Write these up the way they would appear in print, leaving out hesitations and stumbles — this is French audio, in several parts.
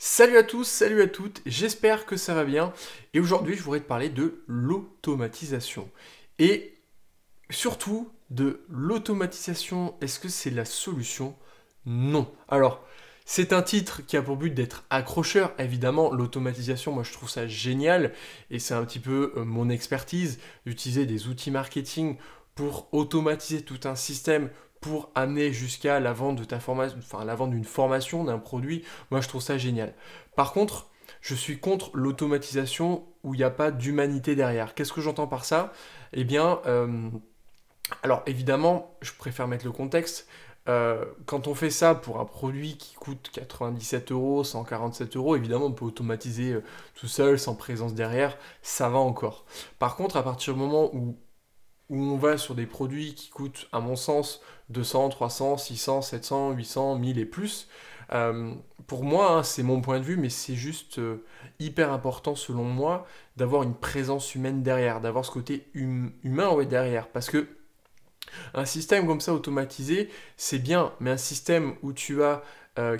Salut à tous, salut à toutes, j'espère que ça va bien. Et aujourd'hui, je voudrais te parler de l'automatisation. Et surtout de l'automatisation, est-ce que c'est la solution? Non. Alors, c'est un titre qui a pour but d'être accrocheur. Évidemment, l'automatisation, moi je trouve ça génial. Et c'est un petit peu mon expertise d'utiliser des outils marketing pour automatiser tout un système pour amener jusqu'à la vente de ta formation, enfin la vente d'une formation, d'un produit. Moi je trouve ça génial. Par contre, je suis contre l'automatisation où il n'y a pas d'humanité derrière. Qu'est-ce que j'entends par ça? Eh bien, alors évidemment, je préfère mettre le contexte. Quand on fait ça pour un produit qui coûte 97 euros, 147 euros, évidemment on peut automatiser tout seul, sans présence derrière, ça va encore. Par contre, à partir du moment où on va sur des produits qui coûtent, à mon sens, 200, 300, 600, 700, 800, 1000 et plus, euh, pour moi, hein, c'est mon point de vue, mais c'est juste hyper important selon moi d'avoir une présence humaine derrière, d'avoir ce côté humain ouais, derrière. Parce que un système comme ça automatisé, c'est bien, mais un système où tu as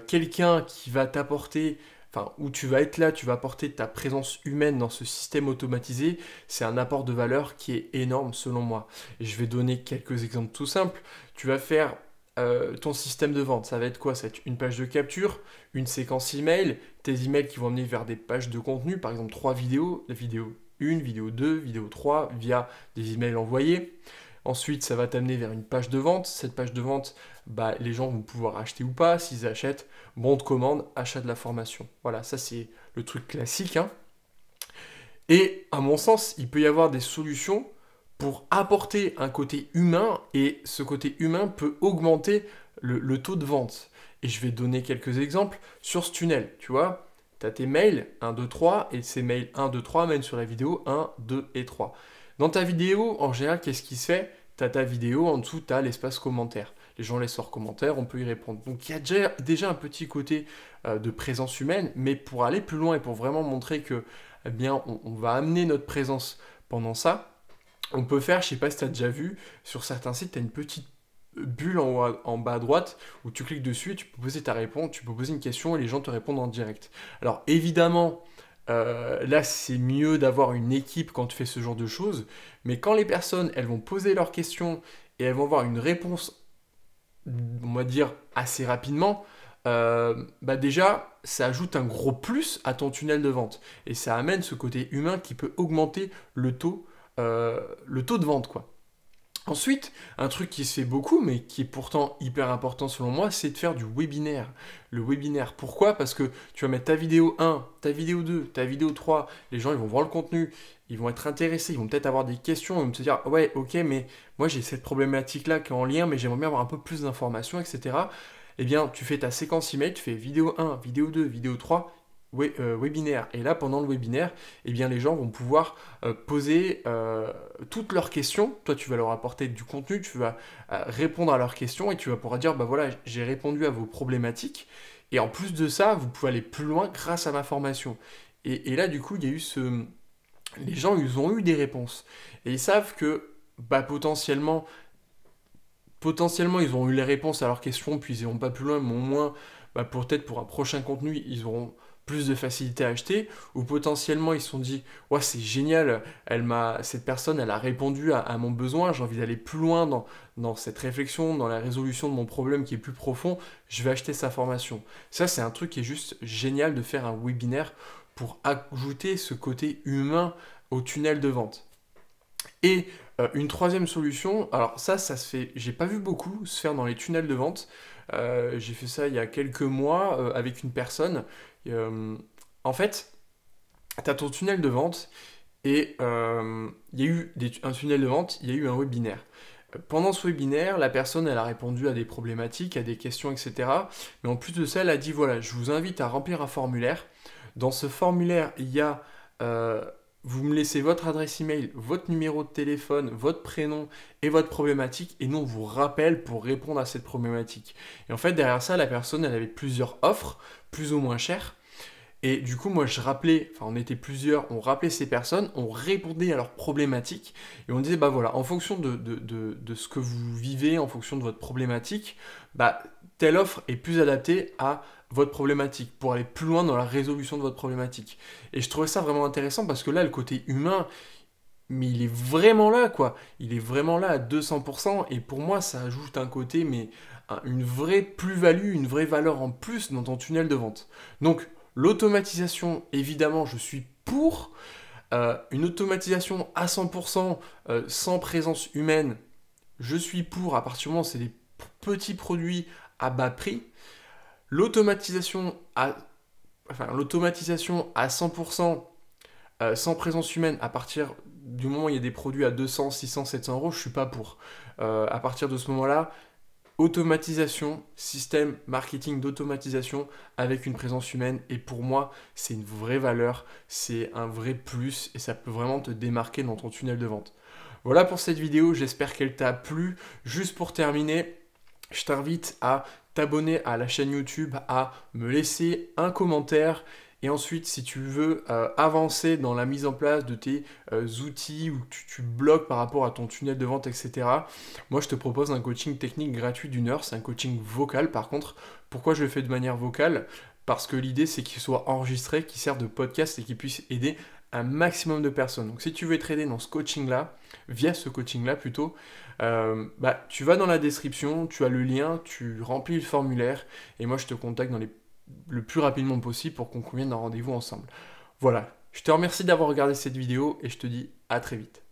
quelqu'un qui va t'apporter, enfin, où tu vas être là, tu vas apporter ta présence humaine dans ce système automatisé, c'est un apport de valeur qui est énorme selon moi. Et je vais donner quelques exemples tout simples. Tu vas faire ton système de vente, ça va être quoi? Ça va être une page de capture, une séquence email, tes emails qui vont amener vers des pages de contenu, par exemple trois vidéos, la vidéo 1, vidéo 2, vidéo 3, via des emails envoyés. Ensuite, ça va t'amener vers une page de vente. Cette page de vente, bah, les gens vont pouvoir acheter ou pas. S'ils achètent, bon de commande, achat de la formation. Voilà, ça c'est le truc classique, hein. Et à mon sens, il peut y avoir des solutions pour apporter un côté humain et ce côté humain peut augmenter le taux de vente. Et je vais donner quelques exemples sur ce tunnel. Tu vois, tu as tes mails 1, 2, 3 et ces mails 1, 2, 3 mènent sur la vidéo 1, 2 et 3. Dans ta vidéo, en général, qu'est-ce qui se fait? Tu as ta vidéo, en dessous, tu as l'espace commentaire. Les gens laissent leurs commentaires, on peut y répondre. Donc il y a déjà un petit côté de présence humaine, mais pour aller plus loin et pour vraiment montrer que eh bien, on va amener notre présence pendant ça, on peut faire, je sais pas si tu as déjà vu, sur certains sites, tu as une petite bulle en bas à droite où tu cliques dessus et tu peux poser ta réponse, tu peux poser une question et les gens te répondent en direct. Alors évidemment, là c'est mieux d'avoir une équipe quand tu fais ce genre de choses, mais quand les personnes elles vont poser leurs questions et elles vont avoir une réponse, on va dire assez rapidement, bah déjà ça ajoute un gros plus à ton tunnel de vente et ça amène ce côté humain qui peut augmenter le taux de vente quoi. Ensuite, un truc qui se fait beaucoup, mais qui est pourtant hyper important selon moi, c'est de faire du webinaire. Le webinaire, pourquoi? Parce que tu vas mettre ta vidéo 1, ta vidéo 2, ta vidéo 3, les gens ils vont voir le contenu, ils vont être intéressés, ils vont peut-être avoir des questions, ils vont se dire ouais ok mais moi j'ai cette problématique-là qui est en lien, mais j'aimerais bien avoir un peu plus d'informations, etc. Eh bien tu fais ta séquence email, tu fais vidéo 1, vidéo 2, vidéo 3, webinaire. Et là, pendant le webinaire, eh bien, les gens vont pouvoir poser toutes leurs questions. Toi, tu vas leur apporter du contenu, tu vas répondre à leurs questions et tu vas pouvoir dire, bah voilà, j'ai répondu à vos problématiques. Et en plus de ça, vous pouvez aller plus loin grâce à ma formation. Et là, du coup, il y a eu ce... Les gens, ils ont eu des réponses. Et ils savent que bah, potentiellement, ils ont eu les réponses à leurs questions, puis ils n'iront pas plus loin, mais au moins, bah, peut-être pour un prochain contenu, ils auront plus de facilité à acheter, ou potentiellement ils se sont dit, ouais, c'est génial, cette personne, elle a répondu à mon besoin, j'ai envie d'aller plus loin dans cette réflexion, dans la résolution de mon problème qui est plus profond, je vais acheter sa formation. Ça, c'est un truc qui est juste génial de faire un webinaire pour ajouter ce côté humain au tunnel de vente. Et une troisième solution, alors ça se fait, j'ai pas vu beaucoup se faire dans les tunnels de vente. J'ai fait ça il y a quelques mois avec une personne. En fait, tu as ton tunnel de vente et il y a eu un tunnel de vente, il y a eu un webinaire. Pendant ce webinaire, la personne, elle a répondu à des problématiques, à des questions, etc. Mais en plus de ça, elle a dit, voilà, je vous invite à remplir un formulaire. Dans ce formulaire, il y a euh, vous me laissez votre adresse email, votre numéro de téléphone, votre prénom et votre problématique, et nous on vous rappelle pour répondre à cette problématique. Et en fait, derrière ça, la personne, elle avait plusieurs offres, plus ou moins chères. Et du coup, moi, je rappelais, enfin, on était plusieurs, on rappelait ces personnes, on répondait à leurs problématiques, et on disait, bah voilà, en fonction de ce que vous vivez, en fonction de votre problématique, bah, telle offre est plus adaptée à votre problématique, pour aller plus loin dans la résolution de votre problématique. Et je trouvais ça vraiment intéressant parce que là, le côté humain, mais il est vraiment là, quoi. Il est vraiment là à 200%, et pour moi, ça ajoute un côté, mais une vraie plus-value, une vraie valeur en plus dans ton tunnel de vente. Donc, l'automatisation, évidemment, je suis pour. Une automatisation à 100% sans présence humaine, je suis pour à partir du moment où c'est des petits produits à bas prix. L'automatisation à 100% sans présence humaine, à partir du moment où il y a des produits à 200, 600, 700 euros, je ne suis pas pour. À partir de ce moment-là, automatisation, système marketing d'automatisation avec une présence humaine, et pour moi, c'est une vraie valeur, c'est un vrai plus, et ça peut vraiment te démarquer dans ton tunnel de vente. Voilà pour cette vidéo, j'espère qu'elle t'a plu. Juste pour terminer, je t'invite à t'abonner à la chaîne YouTube, à me laisser un commentaire. Et ensuite, si tu veux avancer dans la mise en place de tes outils, ou que tu bloques par rapport à ton tunnel de vente, etc., moi, je te propose un coaching technique gratuit d'1 heure. C'est un coaching vocal, par contre. Pourquoi je le fais de manière vocale? Parce que l'idée, c'est qu'il soit enregistré, qu'il serve de podcast et qu'il puisse aider un maximum de personnes. Donc, si tu veux être aidé dans ce coaching-là, via ce coaching-là plutôt, tu vas dans la description, tu as le lien, tu remplis le formulaire, et moi, je te contacte le plus rapidement possible pour qu'on convienne d'un rendez-vous ensemble. Voilà, je te remercie d'avoir regardé cette vidéo et je te dis à très vite.